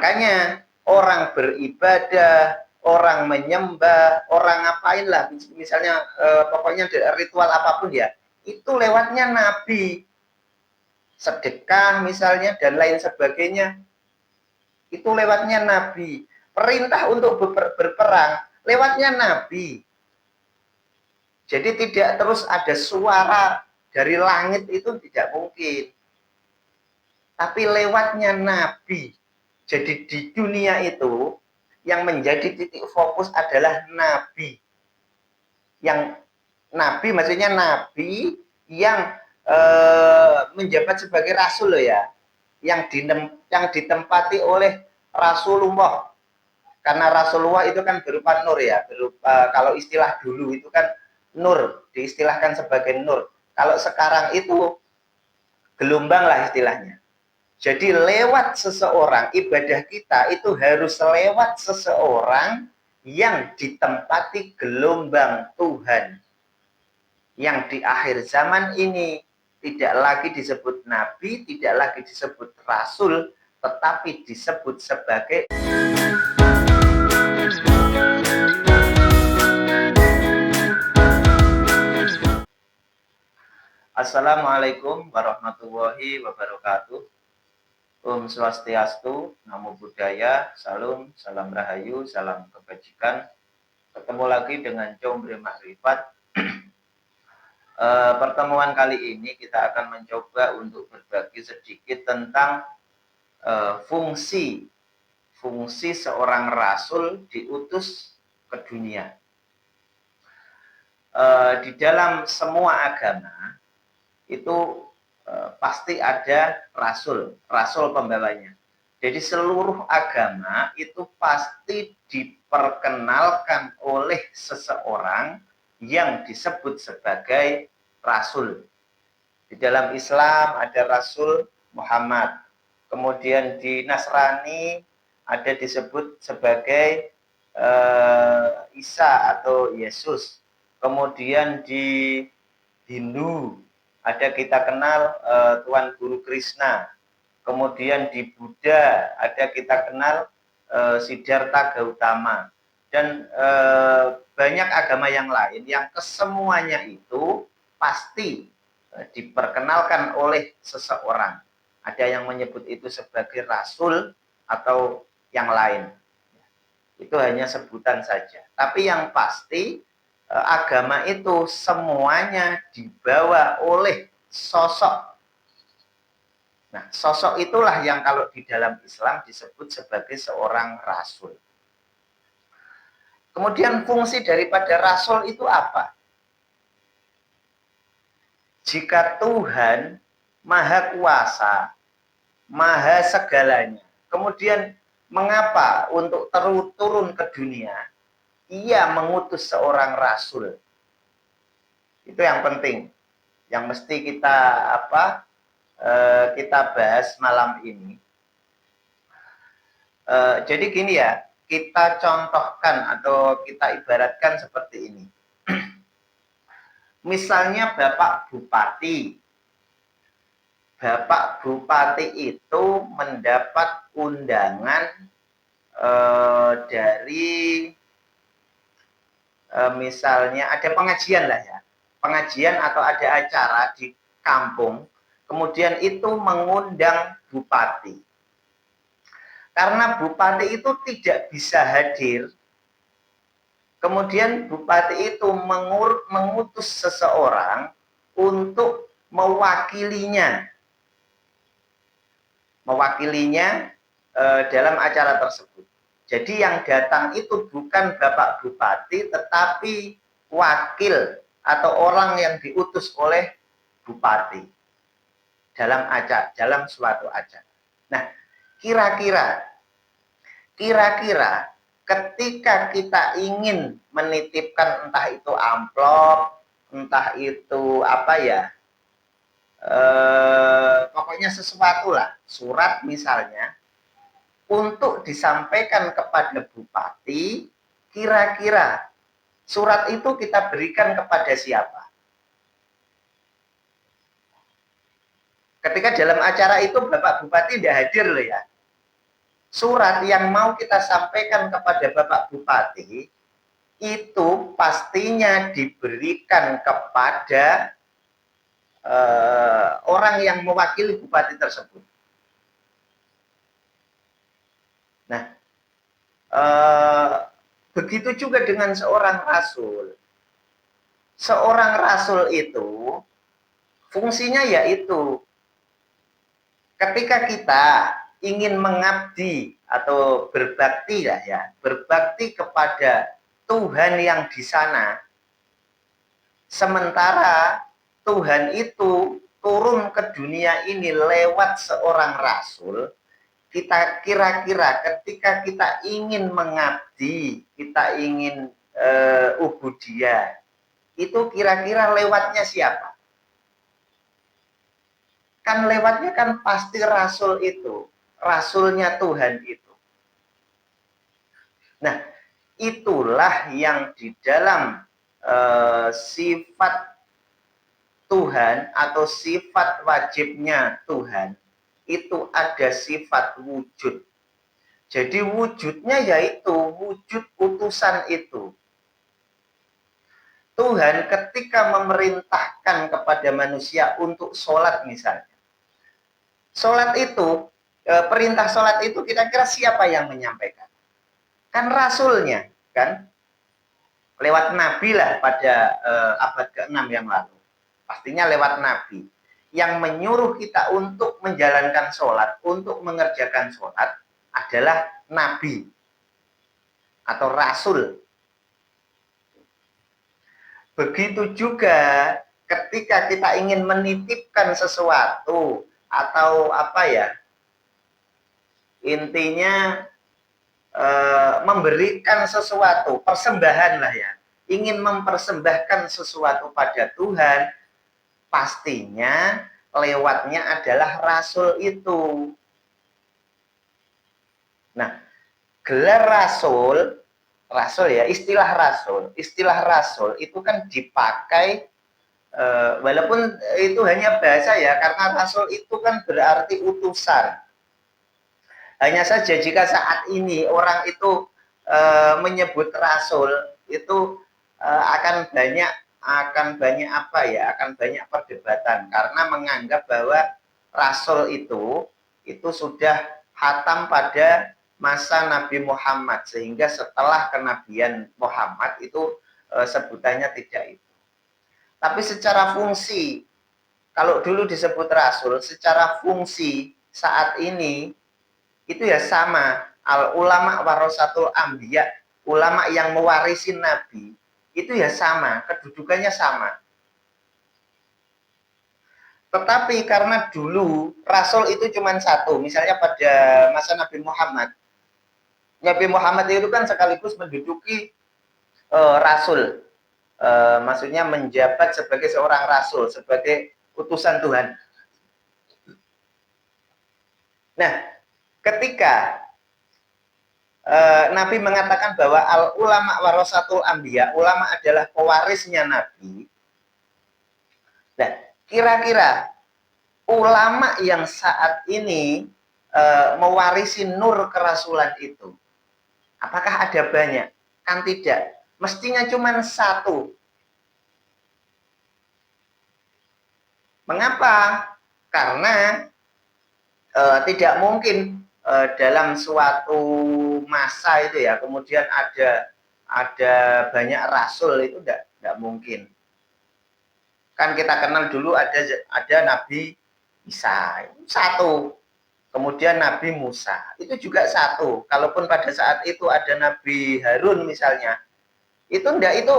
Makanya orang beribadah, orang menyembah, orang ngapain lah, misalnya pokoknya ritual apapun ya, itu lewatnya Nabi. Sedekah misalnya dan lain sebagainya, itu lewatnya Nabi. Perintah untuk berperang lewatnya Nabi. Jadi tidak terus ada suara dari langit, itu tidak mungkin. Tapi lewatnya Nabi. Jadi di dunia itu yang menjadi titik fokus adalah Nabi. Yang Nabi maksudnya Nabi yang menjabat sebagai Rasul loh ya. Yang ditempati oleh Rasulullah. Karena Rasulullah itu kan berupa nur ya. Berupa, kalau istilah dulu itu kan nur, diistilahkan sebagai nur. Kalau sekarang itu gelombang lah istilahnya. Jadi lewat seseorang, ibadah kita itu harus lewat seseorang yang ditempati gelombang Tuhan. Yang di akhir zaman ini tidak lagi disebut Nabi, tidak lagi disebut Rasul, tetapi disebut sebagai Assalamualaikum warahmatullahi wabarakatuh. Om Swastiastu, Namo Buddhaya, Salam, Salam Rahayu, Salam Kebajikan. Ketemu lagi dengan Combre Makrifat. Pertemuan kali ini kita akan mencoba untuk berbagi sedikit tentang fungsi seorang rasul diutus ke dunia. Di dalam semua agama itu pasti ada rasul pembawanya. Jadi seluruh agama itu pasti diperkenalkan oleh seseorang yang disebut sebagai rasul. Di dalam Islam ada Rasul Muhammad. Kemudian di Nasrani ada disebut sebagai Isa atau Yesus. Kemudian di Hindu ada kita kenal Tuan Guru Krishna. Kemudian di Buddha ada kita kenal Siddhartha Gautama. Dan banyak agama yang lain yang kesemuanya itu pasti diperkenalkan oleh seseorang. Ada yang menyebut itu sebagai rasul atau yang lain. Itu hanya sebutan saja. Tapi yang pasti agama itu semuanya dibawa oleh sosok. Nah, sosok itulah yang kalau di dalam Islam disebut sebagai seorang rasul. Kemudian fungsi daripada rasul itu apa? Jika Tuhan Maha Kuasa, Maha segalanya, kemudian mengapa untuk turun ke dunia Ia mengutus seorang rasul? Itu yang penting, yang mesti kita bahas malam ini. Jadi gini ya, kita contohkan atau kita ibaratkan seperti ini. Misalnya Bapak Bupati. Bapak Bupati itu mendapat undangan dari misalnya ada pengajian lah ya, pengajian atau ada acara di kampung, kemudian itu mengundang bupati. Karena bupati itu tidak bisa hadir, kemudian bupati itu mengutus seseorang untuk mewakilinya dalam acara tersebut. Jadi yang datang itu bukan Bapak Bupati, tetapi wakil atau orang yang diutus oleh Bupati dalam suatu acara. Nah, kira-kira ketika kita ingin menitipkan entah itu amplop, entah itu apa ya, pokoknya sesuatu lah, surat misalnya, untuk disampaikan kepada bupati, kira-kira surat itu kita berikan kepada siapa? Ketika dalam acara itu Bapak Bupati tidak hadir loh ya. surat yang mau kita sampaikan kepada Bapak Bupati itu pastinya diberikan kepada orang yang mewakili bupati tersebut. Nah, begitu juga dengan seorang rasul. Seorang rasul itu fungsinya yaitu ketika kita ingin mengabdi atau berbakti ya, berbakti kepada Tuhan yang di sana, sementara Tuhan itu turun ke dunia ini lewat seorang rasul, kita kira-kira ketika kita ingin mengabdi, kita ingin ubudiyah, itu kira-kira lewatnya siapa? Kan lewatnya kan pasti rasul itu, rasulnya Tuhan itu. Nah, itulah yang di dalam sifat Tuhan atau sifat wajibnya Tuhan itu ada sifat wujud. Jadi wujudnya yaitu wujud utusan itu. Tuhan ketika memerintahkan kepada manusia untuk sholat misalnya. Sholat itu, perintah sholat itu kira-kira siapa yang menyampaikan? Kan rasulnya, kan? Lewat nabi lah pada abad ke-6 yang lalu. Pastinya lewat nabi. Yang menyuruh kita untuk menjalankan sholat, untuk mengerjakan sholat adalah nabi atau rasul. Begitu juga ketika kita ingin menitipkan sesuatu atau apa ya, intinya memberikan sesuatu, persembahan lah ya, ingin mempersembahkan sesuatu pada Tuhan, pastinya lewatnya adalah rasul itu. Nah, gelar rasul ya, istilah rasul itu kan dipakai walaupun itu hanya bahasa ya, karena rasul itu kan berarti utusan. Hanya saja jika saat ini orang itu menyebut rasul itu akan banyak apa ya, akan banyak perdebatan karena menganggap bahwa rasul itu sudah hatam pada masa Nabi Muhammad, sehingga setelah kenabian Muhammad itu sebutannya tidak itu. Tapi secara fungsi, kalau dulu disebut rasul, secara fungsi saat ini itu ya sama. Al ulama warasatul anbiya, ulama yang mewarisi nabi, itu ya sama, kedudukannya sama. Tetapi karena dulu rasul itu cuma satu, misalnya pada masa Nabi Muhammad. Nabi Muhammad itu kan sekaligus menduduki rasul. Maksudnya menjabat sebagai seorang rasul, sebagai utusan Tuhan. Nah, ketika Nabi mengatakan bahwa al ulama warasatul anbiya, ulama adalah pewarisnya Nabi. Nah, kira-kira ulama yang saat ini mewarisi nur kerasulan itu, apakah ada banyak? Kan tidak. Mestinya cuma satu. Mengapa? Karena tidak mungkin dalam suatu masa itu ya, kemudian ada banyak rasul, itu tidak mungkin. Kan kita kenal dulu ada Nabi Isa, satu. Kemudian Nabi Musa, itu juga satu. Kalaupun pada saat itu ada Nabi Harun misalnya, itu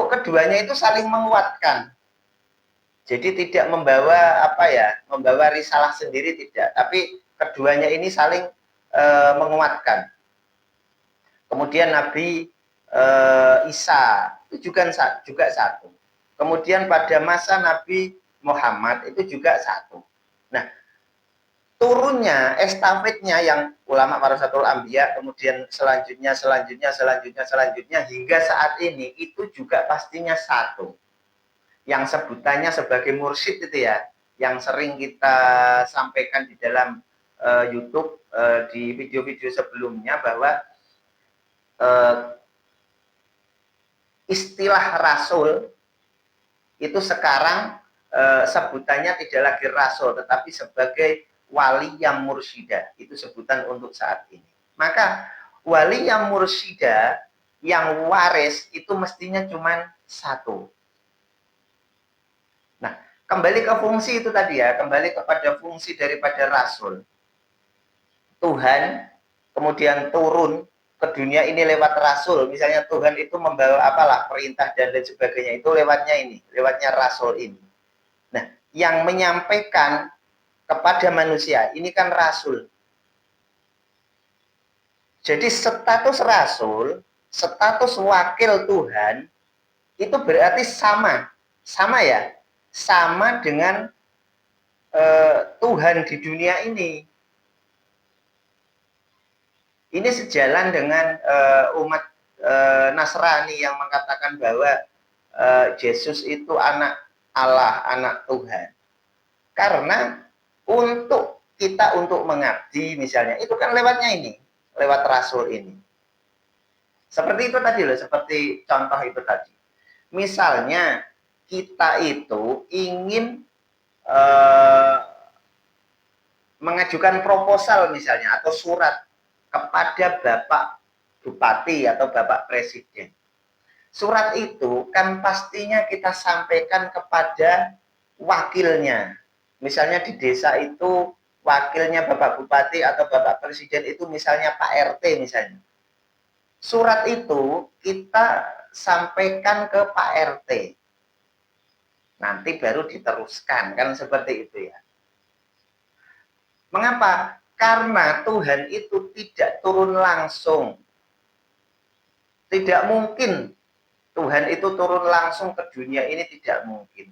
keduanya itu saling menguatkan. Jadi tidak membawa risalah sendiri, tidak, tapi keduanya ini saling menguatkan. Kemudian Nabi Isa itu juga satu. Kemudian pada masa Nabi Muhammad itu juga satu. Nah, turunnya estafetnya yang ulama warasatul anbiya, kemudian selanjutnya hingga saat ini itu juga pastinya satu. Yang sebutannya sebagai mursyid itu ya, yang sering kita sampaikan di dalam YouTube di video-video sebelumnya bahwa istilah rasul itu sekarang sebutannya tidak lagi rasul, tetapi sebagai wali yang mursyida. Itu sebutan untuk saat ini. Maka wali yang mursyida, yang waris, itu mestinya cuma satu. Nah, kembali ke fungsi itu tadi ya, kembali kepada fungsi daripada rasul. Tuhan kemudian turun ke dunia ini lewat rasul. Misalnya Tuhan itu membawa apalah, perintah dan lain sebagainya, itu lewatnya ini, lewatnya rasul ini. Nah, yang menyampaikan kepada manusia ini kan rasul. Jadi status rasul, status wakil Tuhan itu berarti sama ya, sama dengan Tuhan di dunia ini. Ini sejalan dengan umat Nasrani yang mengatakan bahwa Yesus itu anak Allah, anak Tuhan. Karena untuk kita untuk mengabdi misalnya, itu kan lewatnya ini, lewat rasul ini. Seperti itu tadi loh, seperti contoh itu tadi. Misalnya kita itu ingin mengajukan proposal misalnya atau surat kepada Bapak Bupati atau Bapak Presiden. Surat itu kan pastinya kita sampaikan kepada wakilnya. Misalnya di desa itu wakilnya Bapak Bupati atau Bapak Presiden itu misalnya Pak RT misalnya. Surat itu kita sampaikan ke Pak RT. Nanti baru diteruskan, kan seperti itu ya. Mengapa? Karena Tuhan itu tidak turun langsung. Tidak mungkin Tuhan itu turun langsung ke dunia ini, tidak mungkin.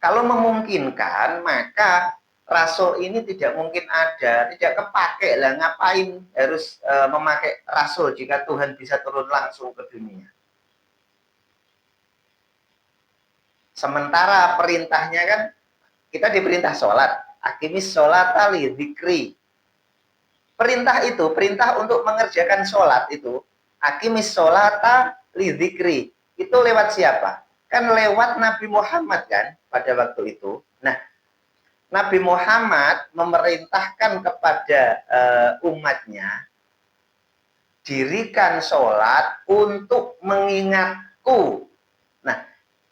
Kalau memungkinkan, maka rasul ini tidak mungkin ada, tidak kepake lah. Ngapain harus memakai rasul jika Tuhan bisa turun langsung ke dunia? Sementara perintahnya kan, kita diperintah sholat. Akimis sholata li dzikri. Perintah itu, perintah untuk mengerjakan sholat itu, akimis sholata li dzikri. Itu lewat siapa? Kan lewat Nabi Muhammad kan pada waktu itu. Nah, Nabi Muhammad memerintahkan kepada umatnya, dirikan sholat untuk mengingatku. Nah,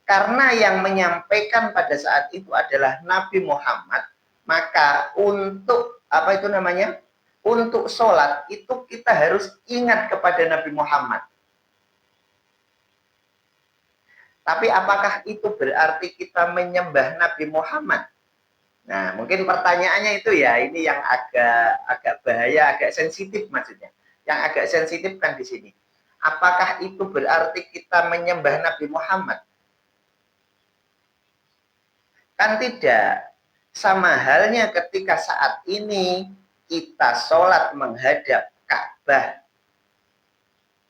karena yang menyampaikan pada saat itu adalah Nabi Muhammad, maka untuk apa itu namanya? Untuk sholat itu kita harus ingat kepada Nabi Muhammad. Tapi apakah itu berarti kita menyembah Nabi Muhammad? Nah, mungkin pertanyaannya itu ya, ini yang agak bahaya, agak sensitif maksudnya. Yang agak sensitif kan di sini. Apakah itu berarti kita menyembah Nabi Muhammad? Kan tidak. Sama halnya ketika saat ini kita sholat menghadap Ka'bah.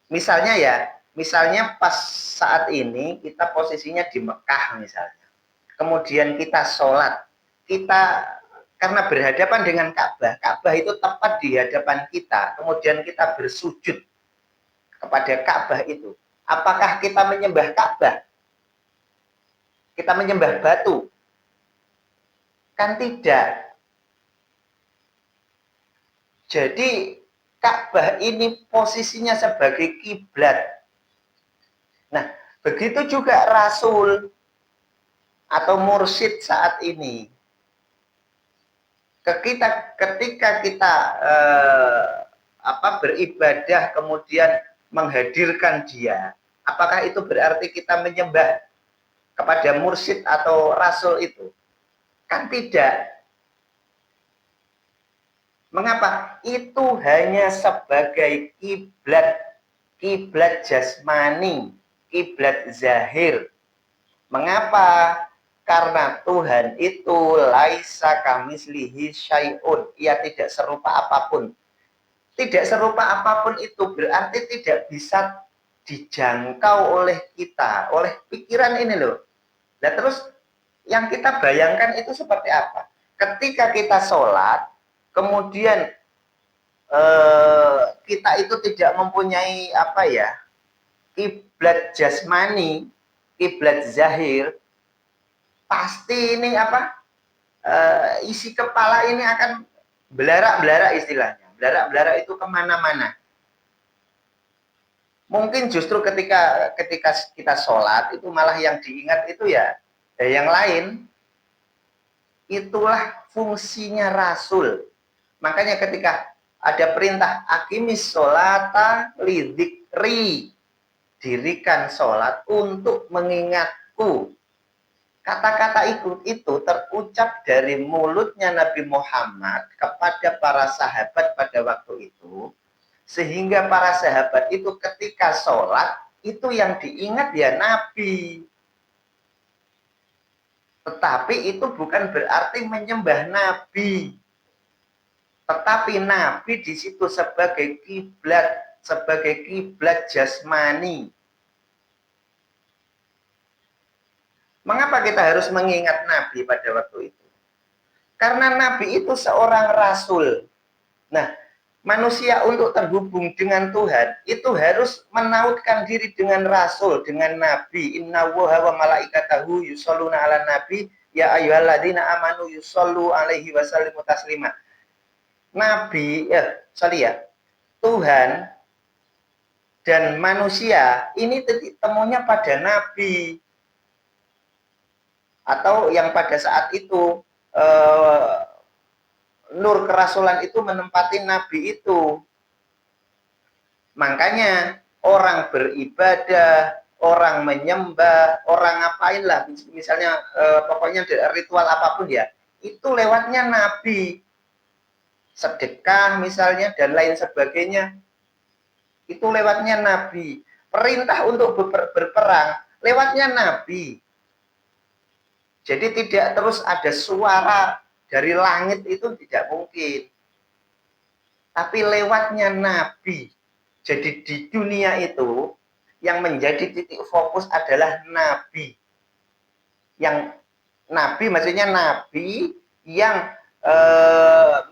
Misalnya ya, misalnya pas saat ini kita posisinya di Mekah misalnya. Kemudian kita sholat, kita karena berhadapan dengan Ka'bah, Ka'bah itu tepat di hadapan kita, kemudian kita bersujud kepada Ka'bah itu. Apakah kita menyembah Ka'bah? Kita menyembah batu? Kan tidak. Jadi Ka'bah ini posisinya sebagai kiblat. Nah, begitu juga Rasul atau mursyid saat ini. Ketika kita beribadah kemudian menghadirkan dia, apakah itu berarti kita menyembah kepada mursyid atau rasul itu? Kan tidak. Mengapa? Itu hanya sebagai kiblat jasmani, kiblat zahir. Mengapa? Karena Tuhan itu laisa kamislihi syai'un. Ia tidak serupa apapun. Tidak serupa apapun itu berarti tidak bisa dijangkau oleh kita, oleh pikiran ini loh. Nah terus yang kita bayangkan itu seperti apa? Ketika kita sholat, Kemudian kita itu tidak mempunyai apa ya, kiblat jasmani, kiblat zahir, pasti ini apa, isi kepala ini akan belarak-belarak istilahnya. Belarak-belarak itu kemana-mana. Mungkin justru ketika kita sholat itu malah yang diingat itu ya yang lain. Itulah fungsinya Rasul. Makanya ketika ada perintah akimis sholata lidzikri, dirikan sholat untuk mengingatku. Kata-kata itu terucap dari mulutnya Nabi Muhammad kepada para sahabat pada waktu itu, sehingga para sahabat itu ketika sholat itu yang diingat ya Nabi. Tetapi itu bukan berarti menyembah Nabi. Tetapi Nabi di situ sebagai kiblat jasmani. Mengapa kita harus mengingat Nabi pada waktu itu? Karena Nabi itu seorang rasul. Nah, manusia untuk terhubung dengan Tuhan itu harus menautkan diri dengan rasul, dengan Nabi. Innallaha wa malaikatahu yusholluna 'alan nabi ya ayyuhalladzina amanu yushollu 'alaihi wasallimu taslima. Nabi, Tuhan dan manusia ini titik temunya pada Nabi. Atau yang pada saat itu nur kerasulan itu menempati Nabi itu. Makanya orang beribadah, orang menyembah, orang ngapain lah, misalnya pokoknya ritual apapun ya, itu lewatnya Nabi. Sedekah misalnya dan lain sebagainya, itu lewatnya Nabi. Perintah untuk berperang lewatnya Nabi. Jadi tidak terus ada suara dari langit, itu tidak mungkin. Tapi lewatnya Nabi. Jadi di dunia itu yang menjadi titik fokus adalah Nabi. Yang Nabi maksudnya Nabi yang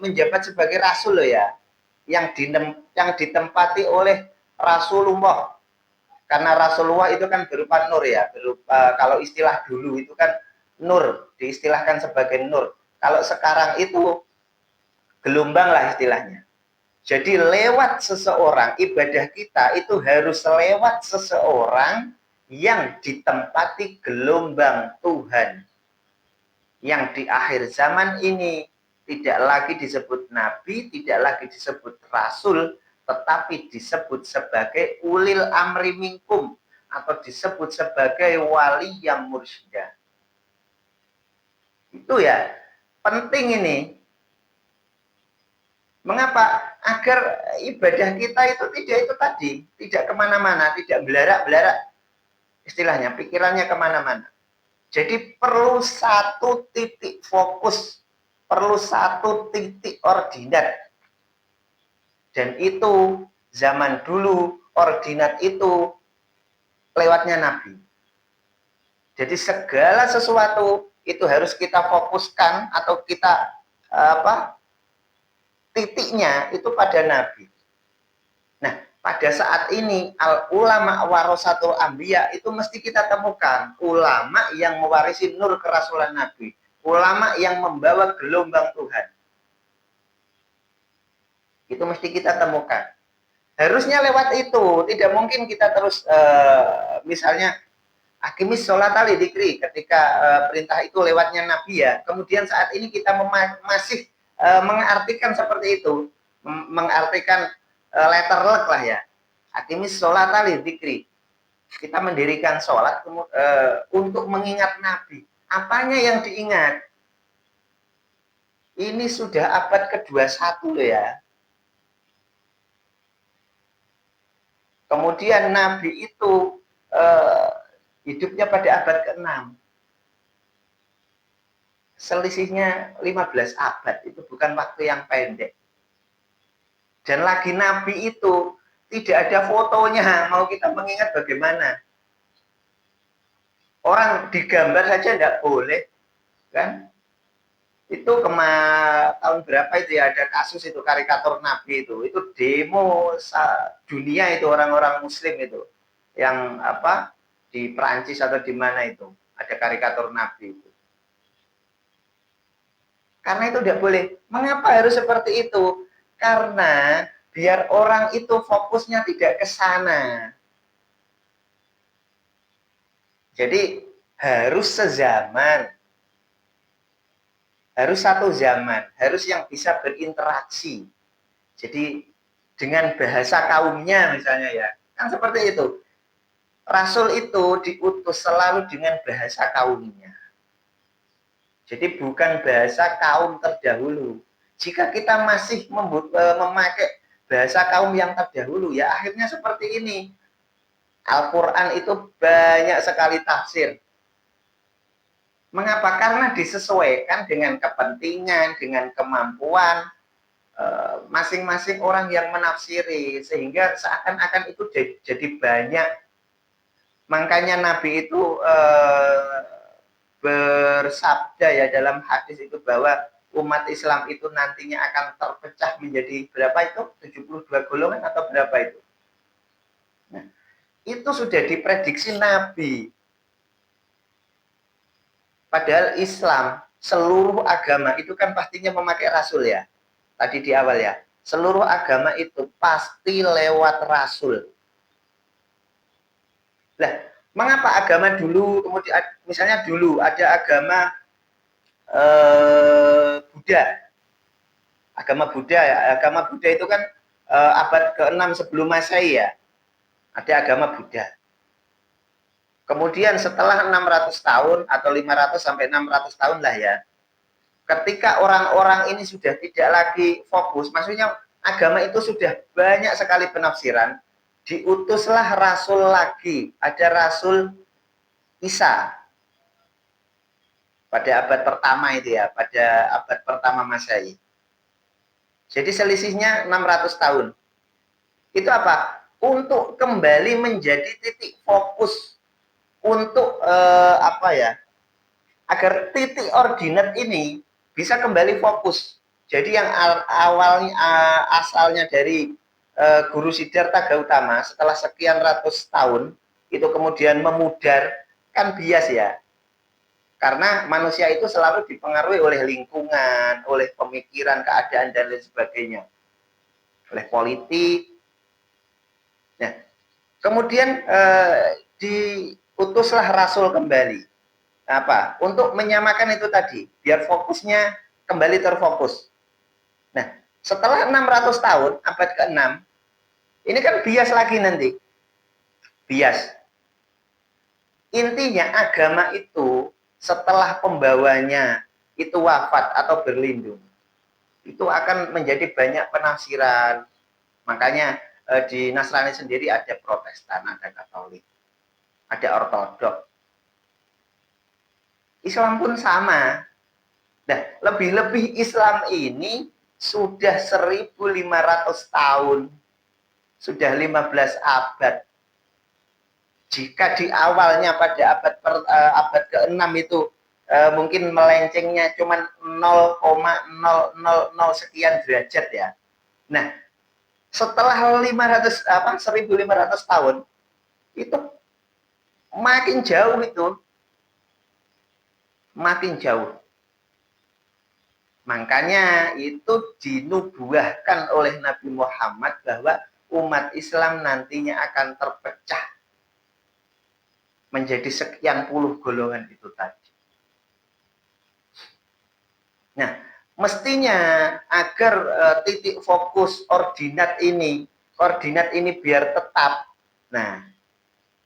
menjabat sebagai Rasul loh ya. Yang ditempati oleh Rasulullah. Karena Rasulullah itu kan berupa nur ya. Kalau istilah dulu itu kan nur, diistilahkan sebagai nur. Kalau sekarang itu gelombang lah istilahnya. Jadi lewat seseorang, ibadah kita itu harus lewat seseorang yang ditempati gelombang Tuhan. Yang di akhir zaman ini tidak lagi disebut nabi, tidak lagi disebut rasul, tetapi disebut sebagai ulil amri minkum atau disebut sebagai wali yang mursyidah. Itu ya, penting ini. Mengapa? Agar ibadah kita itu tidak kemana-mana, tidak belarak-belarak. Istilahnya, pikirannya kemana-mana. Jadi perlu satu titik fokus, perlu satu titik ordinat. Dan itu zaman dulu, ordinat itu lewatnya Nabi. Jadi segala sesuatu itu harus kita fokuskan atau kita titiknya itu pada Nabi. Nah, pada saat ini ulama warasatul anbiya itu mesti kita temukan ulama yang mewarisi nur kerasulan Nabi, ulama yang membawa gelombang Tuhan. Itu mesti kita temukan. Harusnya lewat itu, tidak mungkin kita terus misalnya akimis sholat al-dzikri ketika perintah itu lewatnya Nabi ya. Kemudian saat ini kita masih mengartikan seperti itu, mengartikan letter luck lah ya. Akimis sholat al-dzikri. Kita mendirikan sholat untuk mengingat Nabi. Apanya yang diingat? Ini sudah abad ke-21 loh ya. Kemudian Nabi itu hidupnya pada abad ke-6. Selisihnya 15 abad, itu bukan waktu yang pendek. Dan lagi Nabi itu tidak ada fotonya, mau kita mengingat bagaimana? Orang digambar saja tidak boleh, kan? Itu tahun berapa itu ya, ada kasus itu karikatur Nabi itu demo dunia itu, orang-orang Muslim itu yang apa di Perancis atau di mana itu ada karikatur Nabi itu. Karena itu tidak boleh. Mengapa harus seperti itu? Karena biar orang itu fokusnya tidak ke sana. Jadi harus sezaman, harus satu zaman, harus yang bisa berinteraksi. Jadi dengan bahasa kaumnya misalnya ya, kan seperti itu. Rasul itu diutus selalu dengan bahasa kaumnya. Jadi bukan bahasa kaum terdahulu. Jika kita masih memakai bahasa kaum yang terdahulu, ya akhirnya seperti ini. Al-Quran itu banyak sekali tafsir. Mengapa? Karena disesuaikan dengan kepentingan, dengan kemampuan masing-masing orang yang menafsiri, sehingga seakan-akan itu jadi banyak. Makanya Nabi itu bersabda ya dalam hadis itu bahwa umat Islam itu nantinya akan terpecah menjadi berapa itu? 72 golongan atau berapa itu? Nah, itu sudah diprediksi Nabi. Padahal Islam, seluruh agama itu kan pastinya memakai rasul ya. Tadi di awal ya. Seluruh agama itu pasti lewat rasul. Lah, mengapa agama dulu, kemudian misalnya dulu ada agama Buddha. Agama Buddha itu kan abad ke-6 sebelum Masehi ya. Ada agama Buddha. Kemudian setelah 600 tahun atau 500 sampai 600 tahun lah ya. Ketika orang-orang ini sudah tidak lagi fokus, maksudnya agama itu sudah banyak sekali penafsiran, diutuslah rasul lagi. Ada Rasul Isa pada abad pertama itu ya, pada abad pertama Masehi. Jadi selisihnya 600 tahun. Itu apa? Untuk kembali menjadi titik fokus untuk apa ya? Agar titik ordinat ini bisa kembali fokus. Jadi yang awalnya asalnya dari Guru Siddhartha Gautama setelah sekian ratus tahun itu kemudian memudar, kan bias ya. Karena manusia itu selalu dipengaruhi oleh lingkungan, oleh pemikiran, keadaan, dan lain sebagainya. Oleh politik. Nah, kemudian diutuslah Rasul kembali. Apa? Untuk menyamakan itu tadi, biar fokusnya kembali terfokus. Nah, setelah 600 tahun, abad ke-6, ini kan bias lagi nanti. Bias. Intinya agama itu setelah pembawanya itu wafat atau berlindung, itu akan menjadi banyak penafsiran. Makanya di Nasrani sendiri ada Protestan, ada Katolik, ada Ortodok. Islam pun sama. Nah, lebih-lebih Islam ini sudah 1.500 tahun, sudah 15 abad. Jika di awalnya pada abad ke-6 itu mungkin melencengnya cuma 0,000 sekian derajat ya. Nah, setelah 1.500 tahun itu makin jauh itu, makin jauh. Makanya itu dinubuahkan oleh Nabi Muhammad bahwa umat Islam nantinya akan terpecah menjadi sekian puluh golongan itu tadi. Nah, mestinya agar titik fokus koordinat ini biar tetap. Nah,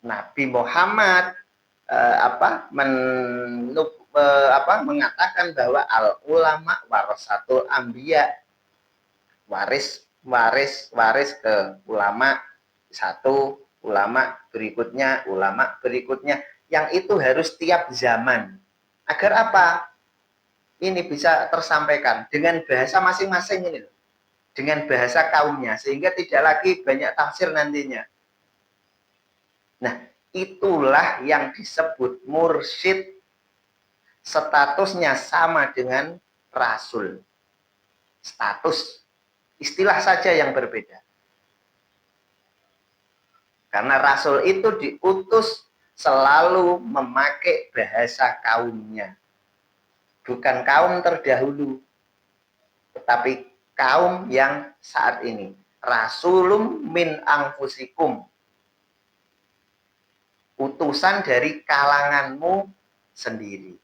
Nabi Muhammad mengatakan bahwa al ulama warasatul anbiya, waris ke ulama satu, ulama berikutnya yang itu harus tiap zaman. Agar apa? Ini bisa tersampaikan dengan bahasa masing-masing ini, dengan bahasa kaumnya, sehingga tidak lagi banyak tafsir nantinya. Nah, itulah yang disebut mursyid, statusnya sama dengan rasul. Status, istilah saja yang berbeda. Karena rasul itu diutus selalu memakai bahasa kaumnya. Bukan kaum terdahulu, tetapi kaum yang saat ini. Rasulum min anfusikum. Utusan dari kalanganmu sendiri.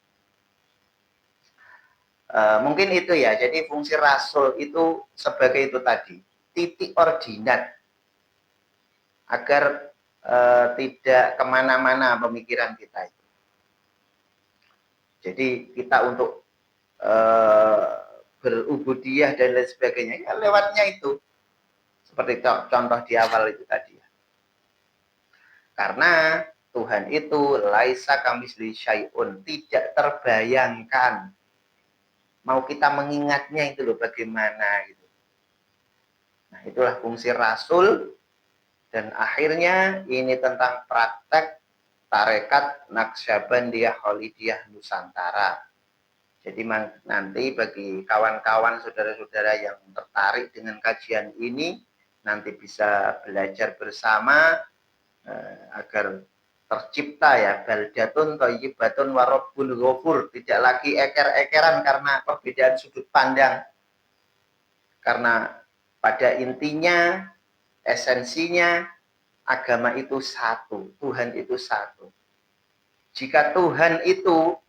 Mungkin itu ya. Jadi fungsi rasul itu sebagai itu tadi. Titik ordinat. Agar tidak kemana-mana pemikiran kita itu. Jadi kita untuk berubudiyah dan lain sebagainya, ya lewatnya itu. Seperti contoh di awal itu tadi. Karena Tuhan itu laisa kamisli syai'un, tidak terbayangkan. Mau kita mengingatnya itu loh bagaimana gitu. Nah, itulah fungsi rasul. Dan akhirnya ini tentang praktek tarekat Naqsyabandiyah Khalidiyah Nusantara. Jadi nanti bagi kawan-kawan saudara-saudara yang tertarik dengan kajian ini, nanti bisa belajar bersama agar tercipta ya baldatun thayyibatun wa rabbun ghafur, tidak lagi eker-ekeran karena perbedaan sudut pandang. Karena pada intinya, esensinya, agama itu satu, Tuhan itu satu. Jika Tuhan itu,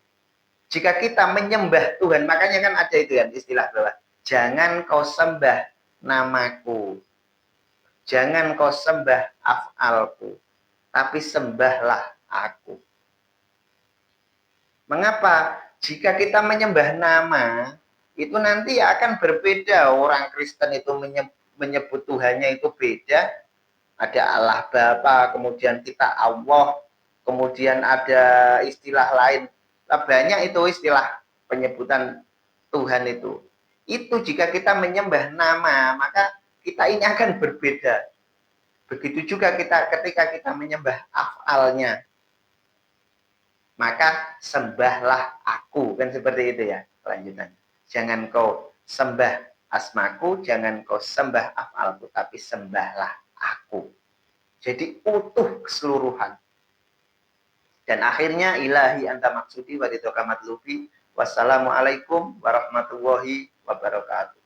jika kita menyembah Tuhan, makanya kan ada itu kan istilah bahwa jangan kau sembah namaku, jangan kau sembah af'alku, tapi sembahlah aku. Mengapa? Jika kita menyembah nama, itu nanti akan berbeda. Orang Kristen itu menyebut Tuhannya itu beda. Ada Allah Bapa, kemudian kita Allah, kemudian ada istilah lain. Banyak itu istilah penyebutan Tuhan itu. Itu jika kita menyembah nama, maka kita ini akan berbeda. Begitu juga ketika kita menyembah af'alnya. Maka sembahlah aku. Kan seperti itu ya kelanjutannya. Jangan kau sembah asmaku, jangan kau sembah af'alku, tapi sembahlah aku. Jadi utuh keseluruhan. Dan akhirnya ilahi anta maksudi wa ridhoka matlubi. Wassalamualaikum warahmatullahi wabarakatuh.